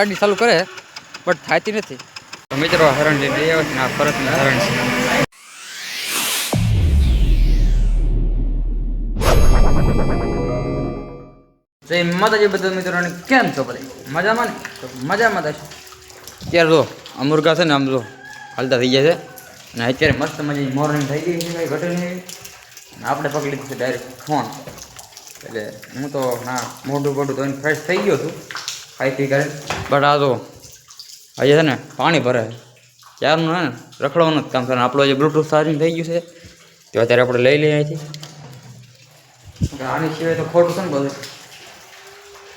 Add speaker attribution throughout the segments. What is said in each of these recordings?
Speaker 1: ગાડી ચાલુ કરે બટ થાતી નથી. તો મિત્રો હરણ લઈ આવ્યો છે ને આ પરતનું હરણ છે. જય માતાજી બધા મિત્રોને કેમ છો બધા મજામાં ને? તો મજામાં થશે. અત્યારે જો અમુરગા છે ને આમ જો હાલતા થઈ ગયા છે અને અત્યારે મસ્ત મજા મોર્નિંગ થઈ ગઈ છે, કંઈ ઘટે નહીં. આપણે પકડી લીધું છે ડાયરેક્ટ ફોન. એટલે હું તો ના મોઢું બોઢું ધોઈને ફ્રેશ થઈ ગયો છું ખાઈ પી કરે. બટ આ તો આજે છે ને પાણી ભરે ક્યારનું હે ને રખડવાનું જ કામ છે. આપણું જે બ્લૂટૂથ ચાર્જિંગ થઈ ગયું છે તો અત્યારે આપણે લઈ લઈએ અહીંથી. આની સિવાય તો ખોટું છે ને બધું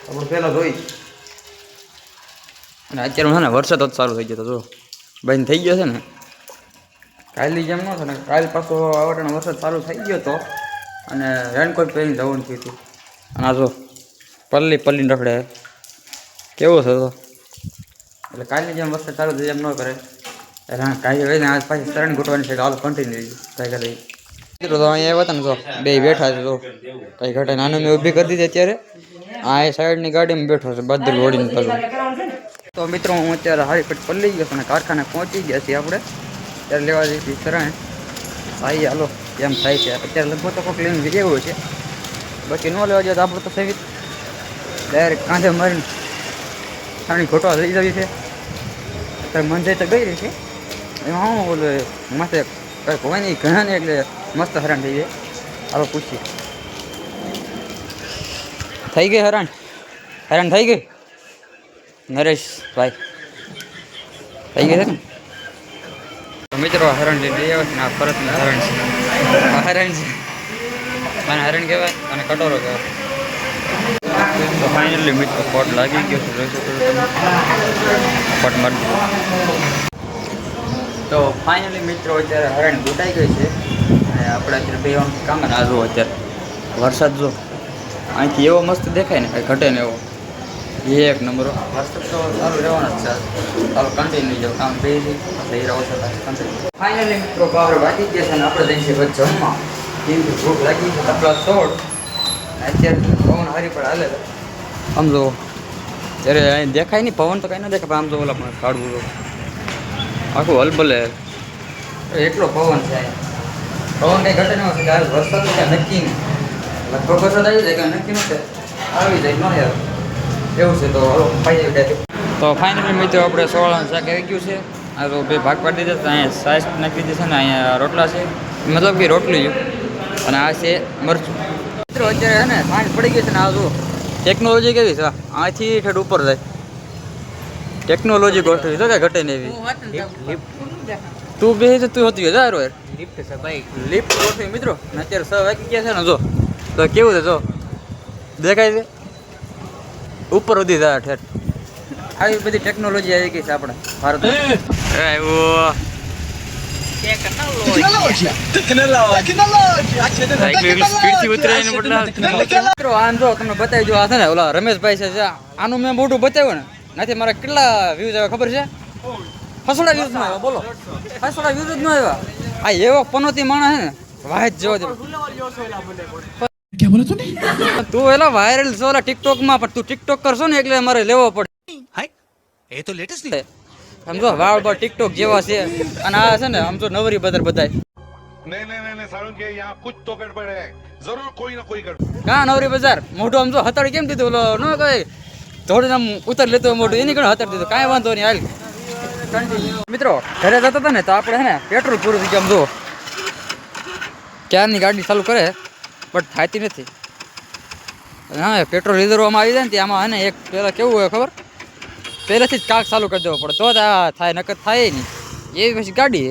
Speaker 1: આપણે પહેલાં જોઈ. અને અત્યારે છે ને વરસાદ જ ચાલુ થઈ ગયો તો જો બંધ થઈ ગયો છે ને. કાલની જેમ ન છે ને, કાલ પાછો આવટનો વરસાદ ચાલુ થઈ ગયો હતો અને રેનકોટ પહેરીને જવાનું થયું હતું. અને આ જો પલ્લીને રખડે કેવો છે તો. એટલે કાલની જેમ વરસાદ ચાલુ થઈ એમ ન કરે એટલે કાલે વહીને આજ પાછી શરણ ઘૂંટવાની છે કે હાલ કન્ટિન્યુ કાંઈ કરે. મિત્રો તો અહીંયા આવ્યા હતા ને તો બે બેઠા છે તો કંઈ ઘટે નાનું મેં ઊભી કરી દીધી. અત્યારે આ એ સાઈડની ગાડીમાં બેઠો છે બધું લોડીને પાછું. તો મિત્રો હું અત્યારે હારીપેટ પલ્લી ગયો છું અને કારખાને પહોંચી ગયા છીએ આપણે. ત્યારે લેવા જઈશું શરણ સાઈ હાલો એમ થાય છે. અત્યારે લગભગ તો કોઈક લઈને વિજય છે, બાકી ન લેવા જાય તો આપણે તો સહિત ડાયરેક્ટ કાંધે મારીને પાણી ઘોટવા લઈ જવી છે. અત્યારે મંજાઈ તો ગઈ રહી છે એમાં હું બોલું માથે કંઈક હોય નહીં ઘણા ને એટલે મસ્ત હેરાન થઈ જાય. હાલો પૂછીએ થઈ ગઈ હેરાન થઈ ગઈ નરેશભાઈ થઈ ગઈ છે ને? તો મિત્રો હરણ લઈ આવ્યો છે ને આ પરતનું હરણ છે. આ હરણ છે અને હરણ કહેવાય અને કટોરો કહેવાય. તો ફાઇનલી મિત્રો કોટ લાગી ગયો છે, જોઈ શકો છો કોટ મારી દીધો. તો ફાઇનલી મિત્રો અત્યારે હરણ ઘૂંટાઈ ગઈ છે અને આપણે અત્યારે બે કામ ના જુઓ. અત્યારે વરસાદ જો અહીંથી એવો મસ્ત દેખાય ને કાંઈ ઘટે ને એવો એક નંબર. વરસાદ તો સારું રહેવાનો જ છે. ચાલો કન્ટિન્યુ જાવ કામ બે થઈ રહ્યો છે કન્ટિન્યુ. ફાઇનલી મિત્રો બાર વાગી ગયા છે અને આપણે જઈશું બસ જમવા. કેમ કે ભૂખ લાગી છે આપણા 16. અત્યારે પવન હારી પણ હાલે આમ જો. ત્યારે અહીં દેખાય નહીં પવન તો કાંઈ ન દેખાય, આમ જો ઓલા પણ કાઢવું તો આખું હલબલે એટલો પવન છે. પવન કંઈ ઘટે ન હશે કે વરસાદ તો ક્યાં નક્કી નહીં. લગભગ વરસાદ આવી જાય કાંઈ નક્કી નથી, આવી જાય ન યાર એવું છે. તો હલો ખાઈ જાય. તો ફાઇનલી મિત્રો આપણે 16 શાક આવી ગયું છે. આ તો બે ભાગ પાડી દીધા. અહીંયા સાઈઝ નાખી દીધી છે ને અહીંયા રોટલા છે, મતલબ કે રોટલી અને આ છે મરચું. મિત્રો અત્યારે છે ને સાંજ પડી ગઈ છે ને આ જો ટેકનોલોજી કેવી છે, આથી ઠેઠ ઉપર જાય ટેકનોલોજી ગોઠવી તો કાંઈ ઘટે ને એવી. તું બે છે તું હતી યાર લિફ્ટ છે ભાઈ, લિફ્ટ ગોઠવી મિત્રો. ને અત્યારે 6 વાગી ગયા છે ને જો તો કેવું છે જો દેખાય છે ઉપર સુધી જાય ઠેઠ. આવી બધી ટેકનોલોજી આવી ગઈ છે આપણે ભારતમાં. આમ જો તમને બતાવી જો આ છે ને ઓલા રમેશભાઈ છે આનું મેં મોટું બતાવ્યું ને નથી મારા કેટલા વ્યૂઝ આવ્યા ખબર છે? ફસડા વ્યૂઝ ના આવ્યા બોલો, ફસડા વ્યૂઝ જ ન આવ્યા. આ એવો પનોતી માણસ છે ને વાહેજ જોવા દે. क्या बोला तूने? તું એલા વાયરલ છો ઓલા ટિકટોક માં, પણ તું ટિકટોક કરશો ને એટલે મારે લેવો પડે. હાય એ તો લેટેસ્ટ છે સમજો. વાળ બાળ ટિકટોક જેવા છે અને આ છે ને આમ તો નવરી બદર બધાય. નહીં સારું કે યહાં કુછ તો ગડબડ હે, જરૂર કોઈ ના કોઈ ગડબડ. કા નવરી બજાર મોઢું આમ જો હતડ કેમ દીધું ઓલો ન કહે થોડું આમ ઉતર લેતો મોઢું એની ઘણું હતડ દીધું. કાંઈ વાંધો નહીં હાલ. મિત્રો ઘરે જતા હતા ને તો આપણે છે ને પેટ્રોલ પૂરું થઈ ગયું. આમ જો ક્યારની ગાડી ચાલુ કરે બટ થાતી નથી. હા પેટ્રોલ રિઝર્વમાં આવી જાય ને આમાં હે ને એક પહેલાં કેવું હોય ખબર, પહેલેથી જ કાક ચાલુ કરી દેવો પડે તો જ આ થાય, નકર થાય નહીં. એવી પછી ગાડી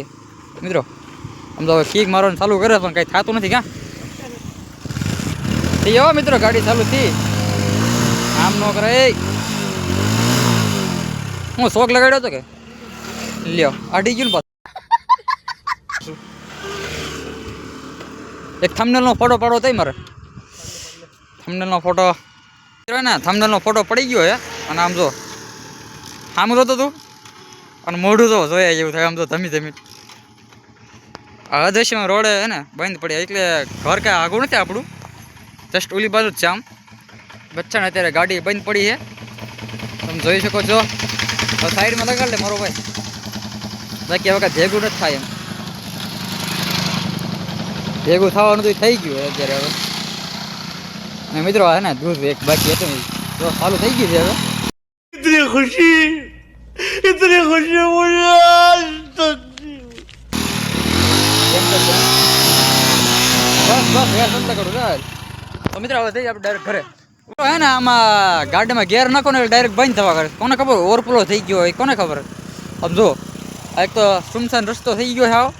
Speaker 1: મિત્રો આમ તો હવે કીક મારવાનું ચાલુ કરે પણ કંઈ થતું નથી. ક્યાં થઈ આવો મિત્રો ગાડી ચાલુ થઈ આમ ન કરે. હું શોખ લગાડ્યો હતો કે લ્યો આડી ગયું ને પાછું. એક થંબનેલનો ફોટો પાડવો થઈ મારે. થંબનેલનો ફોટો ને થંબનેલનો ફોટો પડી ગયો હે અને આમ જો આમ જોતો તું અને મોઢું તો જોયા જેવું થાય આમ તો ધમી ધમી. અદશ્યમાં રોડે હે ને બંધ પડ્યા એટલે ઘર કાંઈ આગું નથી આપણું, જસ્ટ ઓલી બાજુ જ છે. આમ બચ્ચાને અત્યારે ગાડી બંધ પડી છે તમે જોઈ શકો છો. હવે સાઈડમાં લગાડ લે મારો ભાઈ, બાકી હવે કાંઈ ભેગું નથી થાય એમ. ભેગું થવાનું તો થઈ ગયું અત્યારે હવે. અને મિત્રો હે ને દૂધ એક બાકી હતું તો ચાલુ થઈ ગયું છે હવે.
Speaker 2: इतनी खुशी मुझे आज तक
Speaker 1: બસ કરું ચાલ. તો મિત્રો હવે જઈએ આપણે ડાયરેક્ટ ઘરે. હે ને આમાં ગાડીમાં ગેર નાખો ને ડાયરેક્ટ બંધ થવા કરે. કોને ખબર ઓવરફ્લો થઈ ગયો હોય, કોને ખબર. આમ જો એક તો સુમસાન રસ્તો થઈ ગયો છે આવો.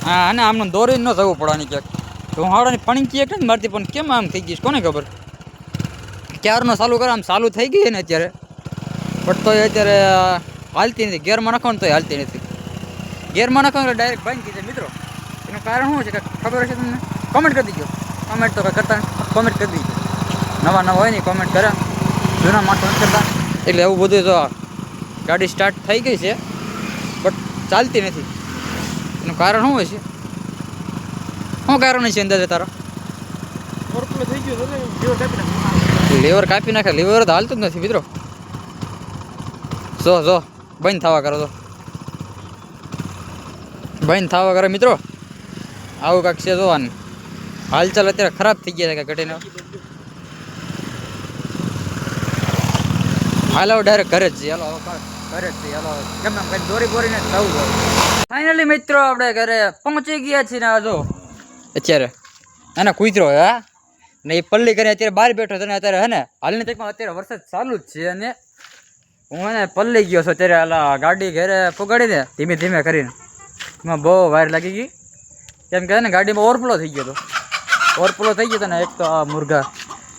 Speaker 1: હા અને આમને દોરીને ન જવું પડવાની ક્યાંક. તો હું હાવડાની પણકી એક નથી મારતી, પણ કેમ આમ થઈ ગઈશ કોને ખબર. ક્યારનો ચાલુ કરે આમ ચાલુ થઈ ગઈ ને અત્યારે, બટ તો અત્યારે હાલતી નથી. ગેરમાં નાખો ને તો હાલતી નથી. ગેરમાં નાખો એટલે ડાયરેક્ટ બંધ થઈ જાય. મિત્રો એનું કારણ શું છે કે ખબર હશે તમને? કોમેન્ટ કરી દીજો. કોમેન્ટ તો કંઈ કરતા કોમેન્ટ કરી દીજો. નવા નવા હોય ને કોમેન્ટ કરે, જૂના માણસો નથી કરતા. એટલે એવું બધું તો ગાડી સ્ટાર્ટ થઈ ગઈ છે બટ ચાલતી નથી. એનું કારણ શું હોય છે? શું કારણ છે અંદાજે તારો? લીવર કાપી નાખે. લીવર તો હાલતું જ નથી મિત્રો. જો બંધ થવા કરો તો બંધ થવા કરે મિત્રો. આવું કાંક છે જોવાનું. હાલચાલ અત્યારે ખરાબ થઈ ગયા છે કાંઈ ઘટીને. હાલો ડાયરેક્ટ ઘરે જ જઈએ. હાલો ઘરે જ જઈએ. હાલો ગમે એમ કંઈ દોરી બોરીને જ થવું જોઈએ. ફાઇનલી મિત્રો આપણે ઘરે પહોંચી ગયા છીએ ને. આ જો અત્યારે એને કૂતરો હા ને એ પલ્લી કરીને અત્યારે બહાર બેઠો છે ને અત્યારે હે ને હાલની તકમાં અત્યારે વરસાદ ચાલુ જ છે. અને હું એને પલ્લી ગયો છું અત્યારે. હાલા ગાડી ઘરે પગાડી દે ધીમે ધીમે કરીને. એમાં બહુ વાર લાગી ગઈ કેમ કે ને ગાડીમાં ઓવરફ્લો થઈ ગયો હતો. ઓવરફ્લો થઈ ગયો હતો ને એક તો આ મુરઘા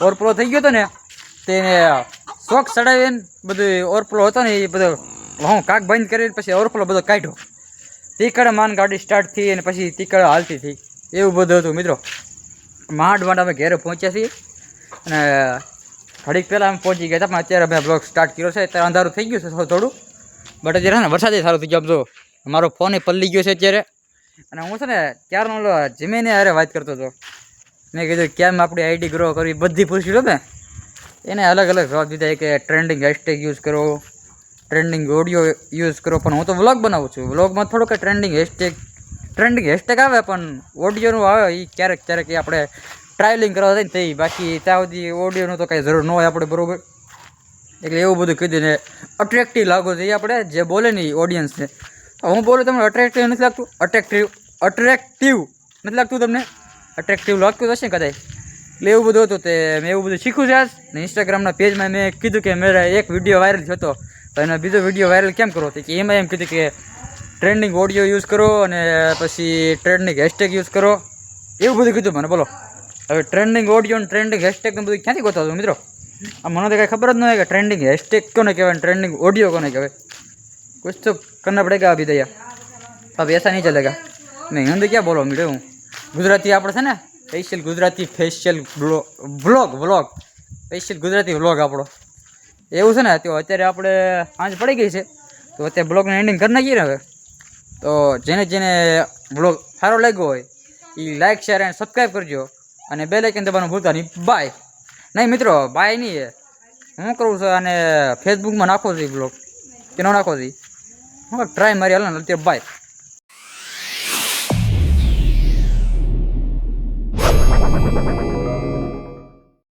Speaker 1: ઓવરફ્લો થઈ ગયો હતો ને તેને શોખ ચડાવીને બધું ઓવરફ્લો હતો ને એ બધો હું કાક બંધ કરીને પછી ઓવરફ્લો બધો કાઢ્યો. તીકડે માન ગાડી સ્ટાર્ટ થઈ અને પછી તીકડે હાલતી થઈ. એવું બધું હતું મિત્રો. માંડ અમે ઘેરે પહોંચ્યા છીએ અને ઘડીક પહેલાં અમે પહોંચી ગયા હતા. પણ અત્યારે અમે બ્લોગ સ્ટાર્ટ કર્યો છે. અત્યારે અંધારું થઈ ગયું છે થોડું, બટ અત્યારે ને વરસાદે સારું થઈ ગયો. આમ જો મારો ફોન એ પલ્લી ગયો છે અત્યારે. અને હું છે ને ક્યારનો જીમીને અરે વાત કરતો હતો. મેં કીધું કેમ આપણી આઈડી ગ્રો કરવી બધી પૂછી લો મેં. એને અલગ અલગ જવાબ દીધા કે ટ્રેન્ડિંગ હેશટેગ યુઝ કરો, ટ્રેન્ડિંગ ઓડિયો યુઝ કરો. પણ હું તો વ્લોગ બનાવું છું. વ્લોગમાં થોડુંક ટ્રેન્ડિંગ હેશટેગ આવે પણ ઓડિયોનું આવે એ ક્યારેક ક્યારેક એ આપણે ટ્રાયલિંગ કરવા થાય ને તે. બાકી ત્યાં સુધી ઓડિયોનું તો કાંઈ જરૂર ન હોય આપણે, બરાબર. એટલે એવું બધું કીધું ને અટ્રેક્ટિવ લાગો જોઈએ આપણે જે બોલે ને ઓડિયન્સને. હું બોલું તમને અટ્રેક્ટિવ નથી લાગતું? અટ્રેક્ટિવ નથી લાગતું તમને? અટ્રેક્ટિવ લાગતું હશે ને કદાચ. એટલે એવું બધું હતું. તે મેં એવું બધું શીખ્યું છે આજ. ને ઇન્સ્ટાગ્રામના પેજમાં મેં કીધું કે મેરા એક વિડીયો વાયરલ થયો હતો તો એનો બીજો વિડીયો વાયરલ કેમ કરો કે એમાં એમ કીધું કે ટ્રેન્ડિંગ ઓડિયો યુઝ કરો અને પછી ટ્રેન્ડિંગ હેશટેગ યુઝ કરો. એવું બધું કીધું મને. બોલો હવે ટ્રેન્ડિંગ ઓડિયો અને ટ્રેન્ડિંગ હેશટેગને બધું ક્યાંથી ગોતો મિત્રો? આ મને તો કાંઈ ખબર જ ન હોય કે ટ્રેન્ડિંગ હેશટેગ કોને કહેવાય, ટ્રેન્ડિંગ ઓડિયો કોને કહેવાય. कुछ तो करना पड़ेगा अभी दया. अब ऐसा नहीं चलेगा. नहीं हिंदी क्या बोलो मीडियो હું ગુજરાતી આપણે છે ને special Gujarati facial vlog special Gujarati vlog આપણો એવું છે ને. તો અત્યારે આપણે સાંજ પડી ગઈ છે તો અત્યારે બ્લોગને એન્ડિંગ કરી નાખીએ ને હવે. તો જેને વ્લોગ સારો લાગ્યો હોય એ લાઇક શેર એન્ડ સબસ્ક્રાઈબ કરજો અને બેલ આઇકન દબાવવાનું ભૂલતા નહીં. બાય. નહીં મિત્રો બાય નહીં, હું કરું છું અને ફેસબુકમાં નાખો છો એ બ્લોગ કે ન નાખો છો હું ટ્રાય મારી હાલ ને અત્યારે બાય.